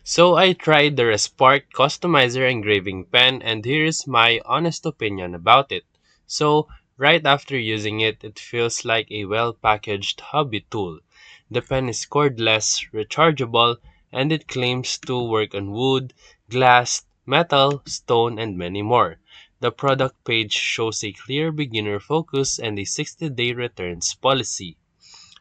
So I tried the Resparked Customizer engraving pen and here's my honest opinion about it. So right after using it, it feels like a well-packaged hobby tool. The pen is cordless, rechargeable, and it claims to work on wood, glass, metal, stone, and many more. The product page shows a clear beginner focus and a 60-day returns policy.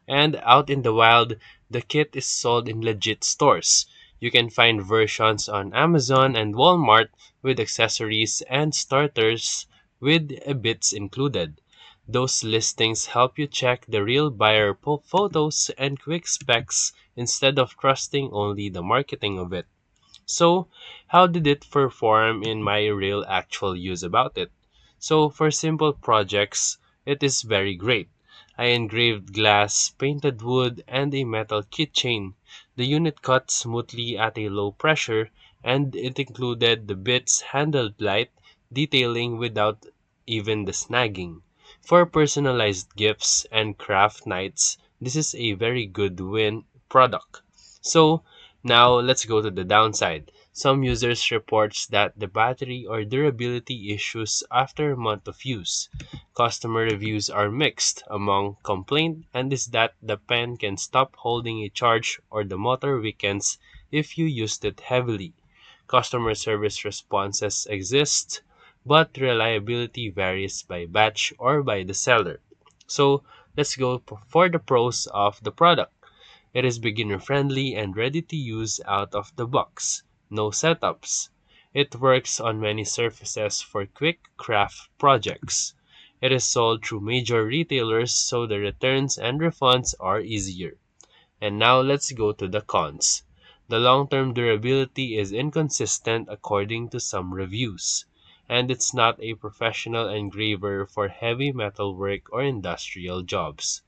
And out in the wild, the kit is sold in legit stores. You can find versions on Amazon and Walmart with accessories and starters with bits included. Those listings help you check the real buyer photos and quick specs instead of trusting only the marketing of it. So, how did it perform in my real actual use about it? So, for simple projects, it is very great. I engraved glass, painted wood, and a metal keychain. The unit cut smoothly at a low pressure, and it included the bits handled light, detailing without even the snagging. For personalized gifts and craft nights, this is a very good win product. So, now let's go to the downside. Some users reports that the battery or durability issues after a month of use. Customer reviews are mixed among complaint and is that the pen can stop holding a charge or the motor weakens if you used it heavily. Customer service responses exist, but reliability varies by batch or by the seller. So let's go for the pros of the product. It is beginner friendly and ready to use out of the box. No setups. It works on many surfaces for quick craft projects. It is sold through major retailers so the returns and refunds are easier. And now let's go to the cons. The long-term durability is inconsistent according to some reviews, and it's not a professional engraver for heavy metal work or industrial jobs.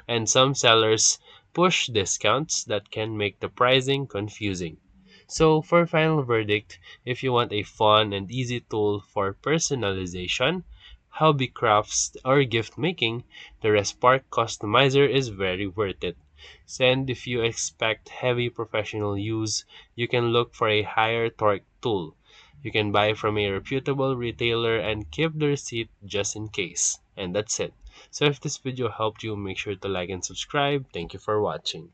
And some sellers push discounts that can make the pricing confusing. So, for final verdict, if you want a fun and easy tool for personalization, hobby crafts, or gift making, the Respark Customizer is very worth it. And if you expect heavy professional use, you can look for a higher torque tool. You can buy from a reputable retailer and keep the receipt just in case. And that's it. So if this video helped you, make sure to like and subscribe. Thank you for watching.